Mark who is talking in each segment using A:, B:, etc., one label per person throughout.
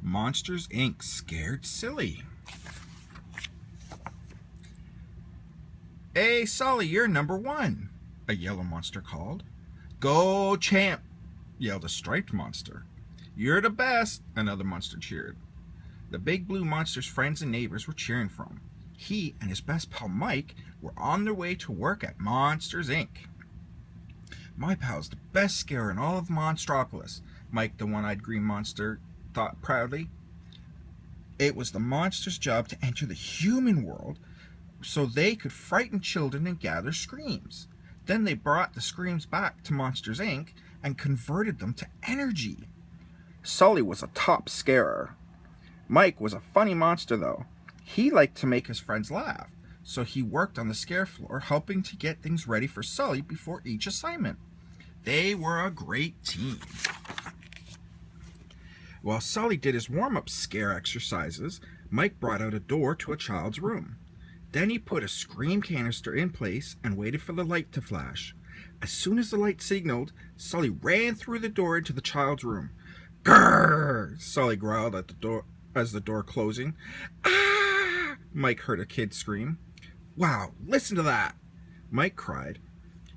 A: Monsters, Inc. Scared Silly. "Hey, Sully, you're number one," a yellow monster called. "Go, champ," yelled a striped monster. "You're the best," another monster cheered. The big blue monster's friends and neighbors were cheering for him. He and his best pal Mike were on their way to work at Monsters, Inc. "My pal's the best scarer in all of Monstropolis," Mike, the one-eyed green monster, thought proudly. It was the monster's job to enter the human world so they could frighten children and gather screams. Then they brought the screams back to Monsters, Inc. and converted them to energy. Sully was a top scarer. Mike was a funny monster, though. He liked to make his friends laugh, so he worked on the scare floor, helping to get things ready for Sully before each assignment. They were a great team. While Sully did his warm-up scare exercises, Mike brought out a door to a child's room. Then he put a scream canister in place and waited for the light to flash. As soon as the light signaled, Sully ran through the door into the child's room. "Grrr!" Sully growled at the door as the door closing. "Ah!" Mike heard a kid scream. "Wow, listen to that!" Mike cried.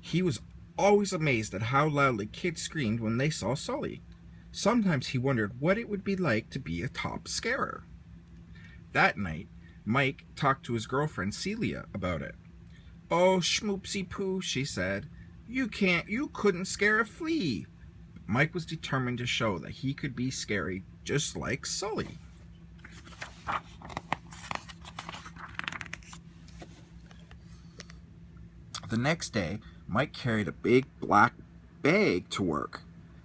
A: He was always amazed at how loudly kids screamed when they saw Sully. Sometimes he wondered what it would be like to be a top scarer. That night, Mike talked to his girlfriend Celia about it. "Oh, schmoopsy poo," she said. You couldn't scare a flea." Mike was determined to show that he could be scary just like Sully. The next day, Mike carried a big black bag to work.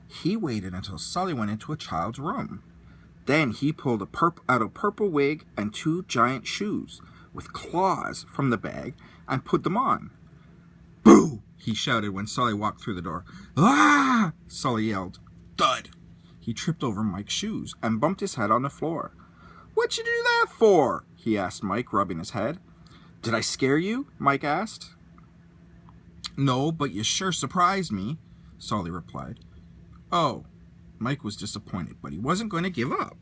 A: He waited until Sully went into a child's room. Then he pulled out a purple wig and 2 giant shoes with claws from the bag and put them on. "Boo!" he shouted when Sully walked through the door. "Ah!" Sully yelled. Thud! He tripped over Mike's shoes and bumped his head on the floor. "What'd you do that for?" he asked Mike, rubbing his head. "Did I scare you?" Mike asked. "No, but you sure surprised me," Sully replied. "Oh." Mike was disappointed, but he wasn't going to give up.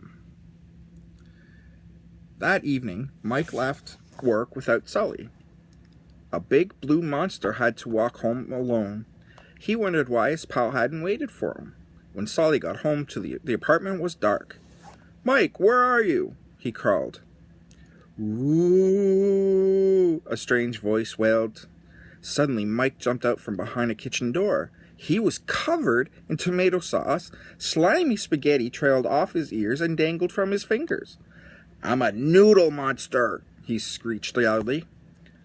A: That evening, Mike left work without Sully. A big blue monster had to walk home alone. He wondered why his pal hadn't waited for him. When Sully got home to the apartment was dark. "Mike, where are you?" he called. "Ooh," a strange voice wailed. Suddenly, Mike jumped out from behind a kitchen door. He was covered in tomato sauce. Slimy spaghetti trailed off his ears and dangled from his fingers. "I'm a noodle monster," he screeched loudly.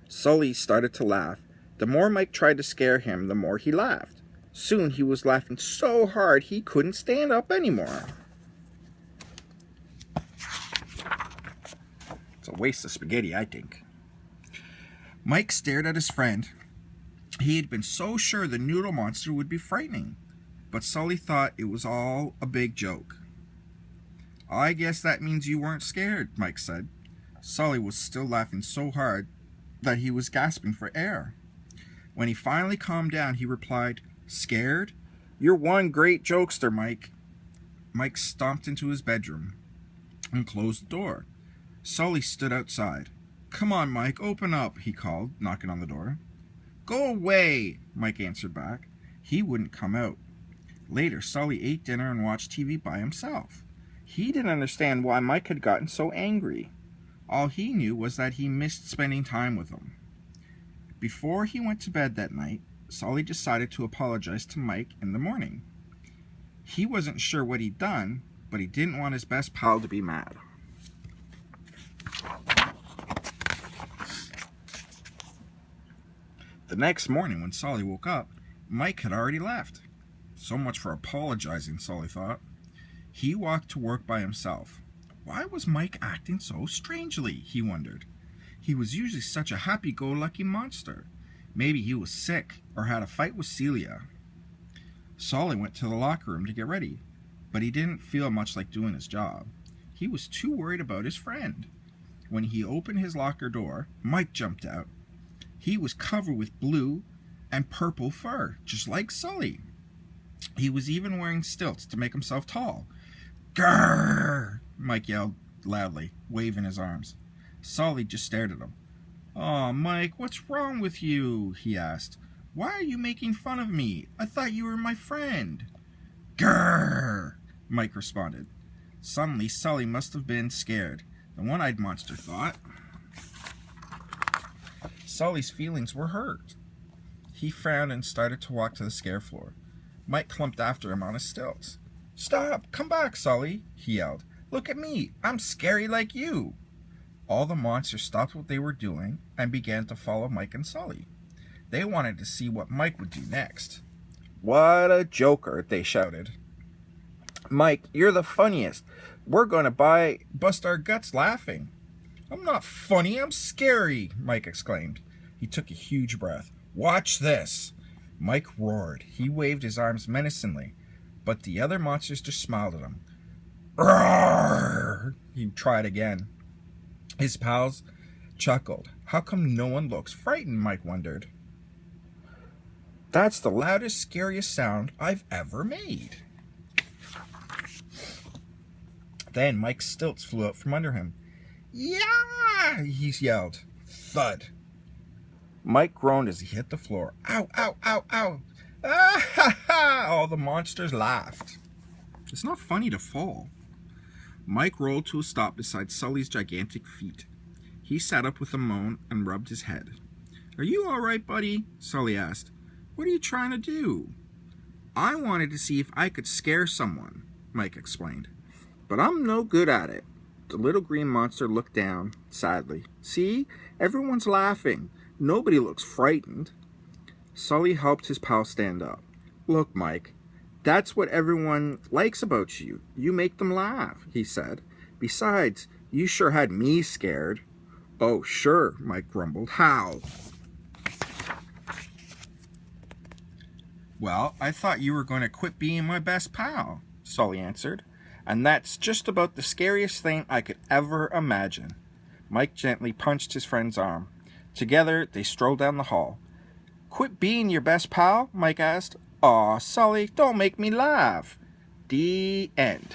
A: Sully started to laugh. The more Mike tried to scare him, the more he laughed. Soon he was laughing so hard he couldn't stand up anymore. It's a waste of spaghetti, I think. Mike stared at his friend. He had been so sure the noodle monster would be frightening, but Sully thought it was all a big joke. "I guess that means you weren't scared," Mike said. Sully was still laughing so hard that he was gasping for air. When he finally calmed down, he replied, "Scared? You're one great jokester, Mike." Mike stomped into his bedroom and closed the door. Sully stood outside. "Come on, Mike, open up," he called, knocking on the door. "Go away," Mike answered back. He wouldn't come out. Later, Sully ate dinner and watched TV by himself. He didn't understand why Mike had gotten so angry. All he knew was that he missed spending time with him. Before he went to bed that night, Sully decided to apologize to Mike in the morning. He wasn't sure what he'd done, but he didn't want his best pal to be mad. The next morning, when Sully woke up, Mike had already left. So much for apologizing, Sully thought. He walked to work by himself. Why was Mike acting so strangely, he wondered. He was usually such a happy-go-lucky monster. Maybe he was sick or had a fight with Celia. Sully went to the locker room to get ready, but he didn't feel much like doing his job. He was too worried about his friend. When he opened his locker door, Mike jumped out. He was covered with blue and purple fur, just like Sully. He was even wearing stilts to make himself tall. "Grrr!" Mike yelled loudly, waving his arms. Sully just stared at him. "Aw, Mike, what's wrong with you?" he asked. "Why are you making fun of me? I thought you were my friend." "Grrr!" Mike responded. Suddenly, Sully must have been scared, the one-eyed monster thought. Sully's feelings were hurt. He frowned and started to walk to the scare floor. Mike clumped after him on his stilts. "Stop! Come back, Sully!" he yelled. "Look at me! I'm scary like you!" All the monsters stopped what they were doing and began to follow Mike and Sully. They wanted to see what Mike would do next. "What a joker!" they shouted. "Mike, you're the funniest. We're going to bust our guts laughing." "I'm not funny, I'm scary," Mike exclaimed. He took a huge breath. "Watch this!" Mike roared. He waved his arms menacingly, but the other monsters just smiled at him. "Roar!" He tried again. His pals chuckled. How come no one looks frightened? Mike wondered. "That's the loudest, scariest sound I've ever made." Then Mike's stilts flew out from under him. "Yeah!" he yelled. Thud. Mike groaned as he hit the floor. "Ow, ow, ow, ow! Ah, ha, ha!" All the monsters laughed. It's not funny to fall. Mike rolled to a stop beside Sully's gigantic feet. He sat up with a moan and rubbed his head. "Are you all right, buddy?" Sully asked. "What are you trying to do?" "I wanted to see if I could scare someone," Mike explained. "But I'm no good at it." The little green monster looked down, sadly. "See? Everyone's laughing. Nobody looks frightened." Sully helped his pal stand up. "Look, Mike, that's what everyone likes about you. You make them laugh," he said. "Besides, you sure had me scared." "Oh, sure," Mike grumbled. "How?" "Well, I thought you were going to quit being my best pal," Sully answered. "And that's just about the scariest thing I could ever imagine." Mike gently punched his friend's arm. Together, they strolled down the hall. "Quit being your best pal?" Mike asked. "Aw, Sully, don't make me laugh." The end.